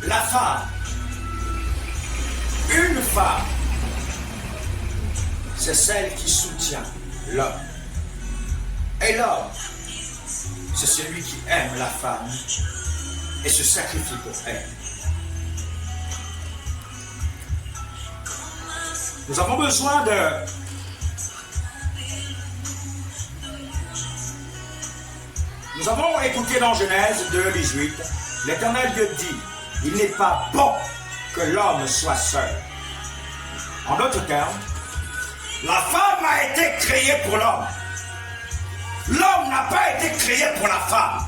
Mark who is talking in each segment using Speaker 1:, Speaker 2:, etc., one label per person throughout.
Speaker 1: La femme, une femme, c'est celle qui soutient l'homme. Et l'homme, c'est celui qui aime la femme et se sacrifie pour elle. Nous avons besoin de... Nous avons écouté dans Genèse 2:18, l'Éternel Dieu dit, il n'est pas bon que l'homme soit seul. En d'autres termes, la femme a été créée pour l'homme. L'homme n'a pas été créé pour la femme.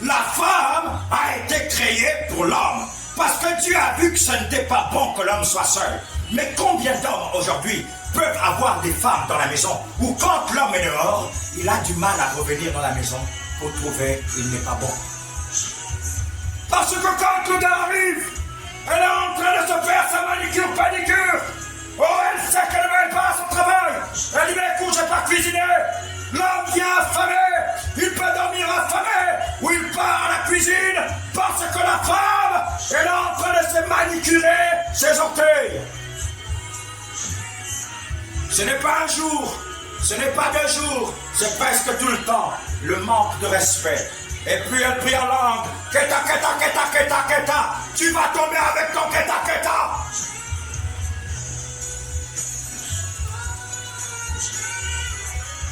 Speaker 1: La femme a été créée pour l'homme. Parce que Dieu a vu que ce n'était pas bon que l'homme soit seul. Mais combien d'hommes aujourd'hui peuvent avoir des femmes dans la maison où quand l'homme est dehors, il a du mal à revenir dans la maison pour trouver qu'il n'est pas bon. Parce que quand le gars arrive, elle est en train de se faire sa manicure, pédicure. Oh, elle sait qu'elle ne va pas à son travail. Elle dit, mais écoute, j'ai pas cuisiné. L'homme vient affamé. Il peut dormir affamé. Ou il part à la cuisine parce que la femme, elle est en train de se manicurer ses orteils. Ce n'est pas un jour, ce n'est pas 2 jours, c'est presque tout le temps le manque de respect. Et puis elle prie en langue, keta, keta, keta, keta, keta, tu vas tomber avec ton keta, keta.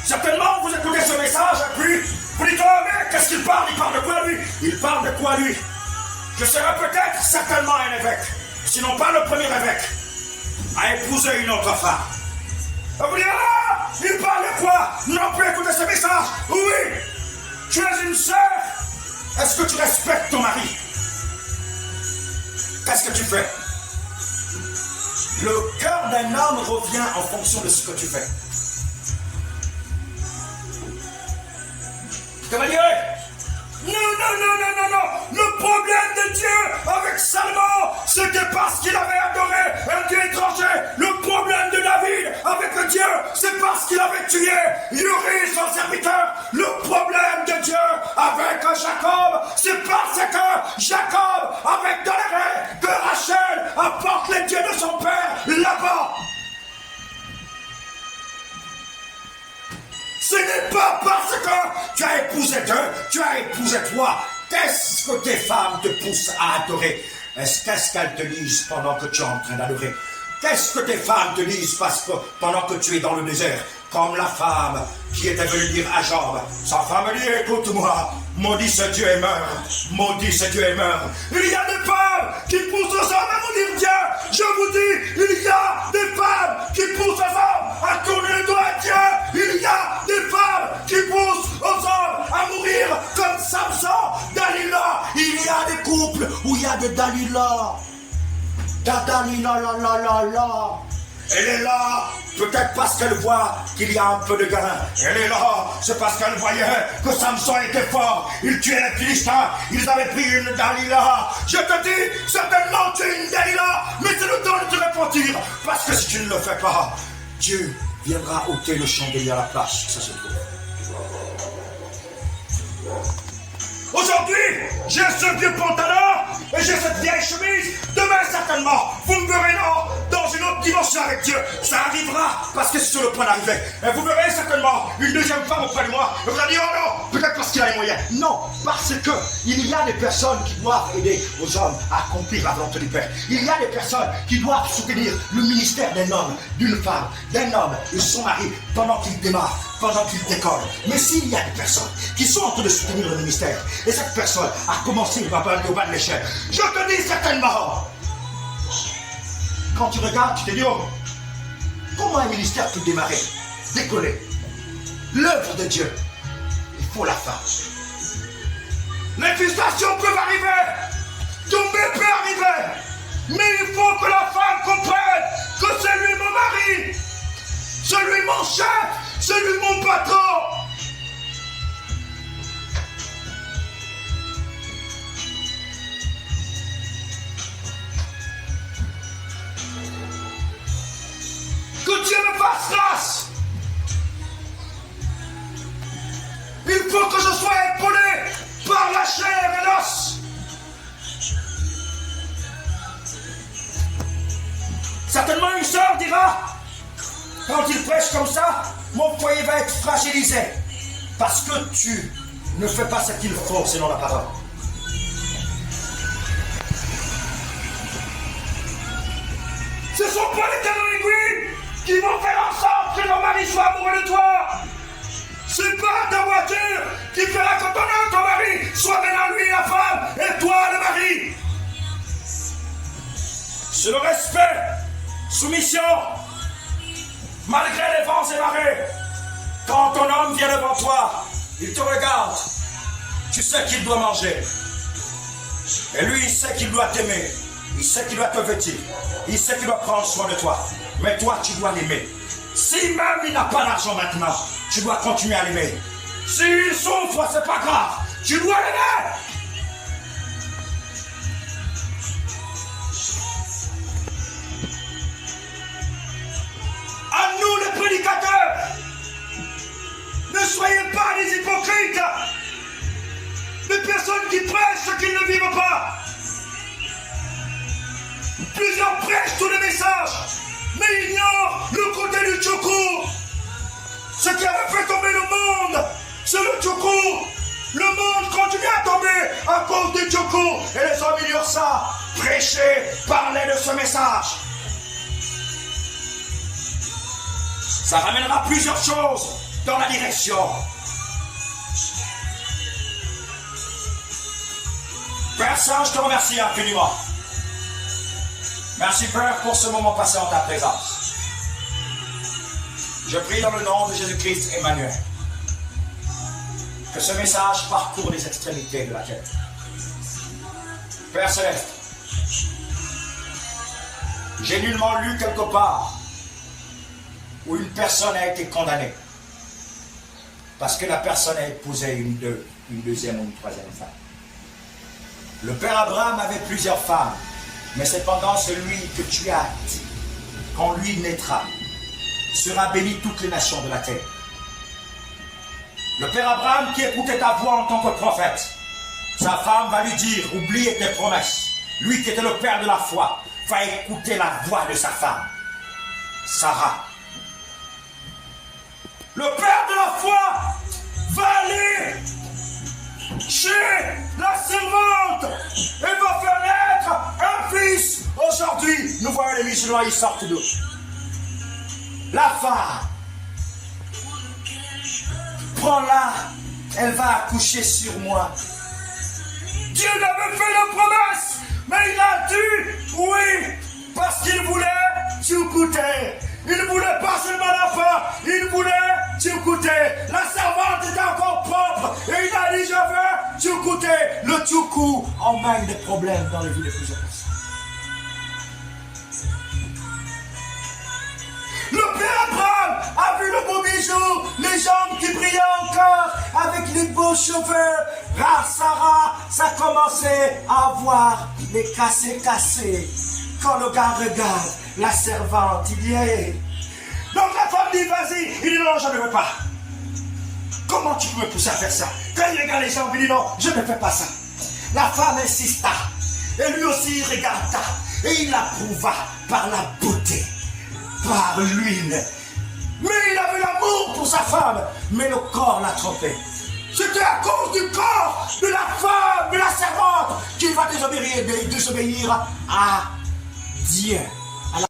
Speaker 1: Certainement vous écoutez ce message et puis vous dites, oh mais qu'est-ce qu'il parle? Il parle de quoi lui? Il parle de quoi lui? Je serai peut-être certainement un évêque, sinon pas le premier évêque, à épouser une autre femme. Vous dites, ah, il parle de quoi? Nous n'avons plus écouté ce message. Oui, tu es une sœur. Est-ce que tu respectes ton mari? Qu'est-ce que tu fais? Le cœur d'un homme revient en fonction de ce que tu fais. Je te dire, non, non, non, non, non, non. Le problème de Dieu avec Salomon, c'était parce qu'il avait adoré un Dieu étranger. Le problème de David avec Dieu, c'est parce qu'il avait tué Uri, son serviteur. Le problème de Dieu avec Jacob, c'est parce que Jacob, avec Doléré, que Rachel apporte les dieux de son père là-bas. Ce n'est pas parce que tu as épousé 2, tu as épousé 3. Qu'est-ce que tes femmes te poussent à adorer? Qu'est-ce qu'elles te lisent pendant que tu es en train d'adorer? Qu'est-ce que tes femmes te lisent parce que pendant que tu es dans le désert? Comme la femme qui était venue dire à Job, sa femme dit, écoute-moi, maudit ce Dieu et meurt, maudit ce Dieu et meurt. Il y a des femmes qui poussent aux hommes à mourir Dieu. Je vous dis, il y a des femmes qui poussent aux hommes à tourner le dos à Dieu. Il y a des femmes qui poussent aux hommes à mourir comme Samson, Dalila. Il y a des couples où il y a des Dalila. Dalila, la la la la. Elle est là, peut-être parce qu'elle voit qu'il y a un peu de gain. Elle est là, c'est parce qu'elle voyait que Samson était fort. Il tuait les Philistins, ils avaient pris une Dalila. Je te dis, certainement tu es une Dalila, mais c'est le temps de te repentir. Parce que si tu ne le fais pas, Dieu viendra ôter le chandelier à la place. Ça se trouve. Aujourd'hui, j'ai ce vieux pantalon et j'ai cette vieille chemise. Demain, certainement, vous me verrez dans une autre dimension avec Dieu. Ça arrivera parce que c'est sur le point d'arriver. Et vous verrez certainement une deuxième femme auprès de moi. Et vous allez dire, oh non, peut-être parce qu'il a les moyens. Non, parce que il y a des personnes qui doivent aider aux hommes à accomplir la volonté du Père. Il y a des personnes qui doivent soutenir le ministère d'un homme, d'une femme, d'un homme et son mari pendant qu'il démarre, pendant qu'il décolle. Mais s'il y a des personnes qui sont en train de soutenir le ministère, et cette personne a commencé au bas de l'échelle, je te dis certainement, quand tu regardes, tu te dis, oh, comment un ministère peut démarrer, décoller? L'œuvre de Dieu, il faut la faire. Les frustrations peuvent arriver, tomber peut arriver, mais il faut que la femme comprenne que c'est lui mon mari, c'est lui mon chef, c'est lui mon patron. Que Dieu me fasse grâce. Il faut que je sois épaulé par la chair et l'os. Certainement une sœur dira, quand il prêche comme ça, mon foyer va être fragilisé. Parce que tu ne fais pas ce qu'il faut selon la parole. Ce ne sont pas les talons aiguilles qui vont faire en sorte que ton mari soit amoureux de toi. C'est pas ta voiture qui fera que ton mari soit maintenant lui la femme et toi le mari. C'est le respect, soumission, malgré les vents et marées. Quand ton homme vient devant toi, il te regarde. Tu sais qu'il doit manger. Et lui, il sait qu'il doit t'aimer. Il sait qu'il doit te vêtir. Il sait qu'il doit prendre soin de toi. Mais toi, tu dois l'aimer. Si même il n'a pas d'argent maintenant, tu dois continuer à l'aimer. S'il souffre, c'est pas grave. Tu dois l'aimer. À nous, les prédicateurs, ne soyez pas des hypocrites. Des personnes qui prêchent ce qu'ils ne vivent pas. Plusieurs prêchent tous les messages, mais ignorent le côté du tchoukou. Ce qui avait fait tomber le monde, c'est le tchoukou. Le monde continue à tomber à cause du tchoukou. Et les hommes ignorent ça. Prêchez, parlez de ce message. Ça ramènera plusieurs choses dans la direction. Père Saint, je te remercie infiniment. Merci Père pour ce moment passé en ta présence. Je prie dans le nom de Jésus-Christ Emmanuel que ce message parcourt les extrémités de la terre. Père Céleste, j'ai nullement lu quelque part où une personne a été condamnée parce que la personne a épousé une deuxième ou une troisième femme. Le père Abraham avait plusieurs femmes, mais cependant celui que tu as dit, quand lui naîtra, sera béni toutes les nations de la terre. Le père Abraham qui écoutait ta voix en tant que prophète, sa femme va lui dire, oublie tes promesses. Lui qui était le père de la foi, va écouter la voix de sa femme, Sarah. Le père de la foi va aller chez la servante et va faire naître un fils. Aujourd'hui, nous voyons les musulmans, ils sortent d'où? La femme, prends-la, elle va accoucher sur moi. Dieu n'avait fait la promesse, mais il a dit oui, parce qu'il voulait t'écouter. Il ne voulait pas seulement la femme, il voulait t'écouter. La servante était encore propre et il a dit je veux t'écouter. Le tchoukou emmène des problèmes dans les vies de plusieurs personnes. Le père Abraham a vu le beau bijou, les jambes qui brillaient encore avec les beaux cheveux. Sarah, ça commençait à voir les cassés. Quand le gars regarde, la servante, il y est. Donc la femme dit vas-y, il dit non, je ne veux pas. Comment tu peux me pousser à faire ça? Quand il regarde les jambes, il dit non, je ne fais pas ça. La femme insista, et lui aussi il regarda, et il approuva par la beauté, par l'huile. Mais il avait l'amour pour sa femme, mais le corps l'a trompé. C'était à cause du corps de la femme, de la servante, qu'il va désobéir à Dieu.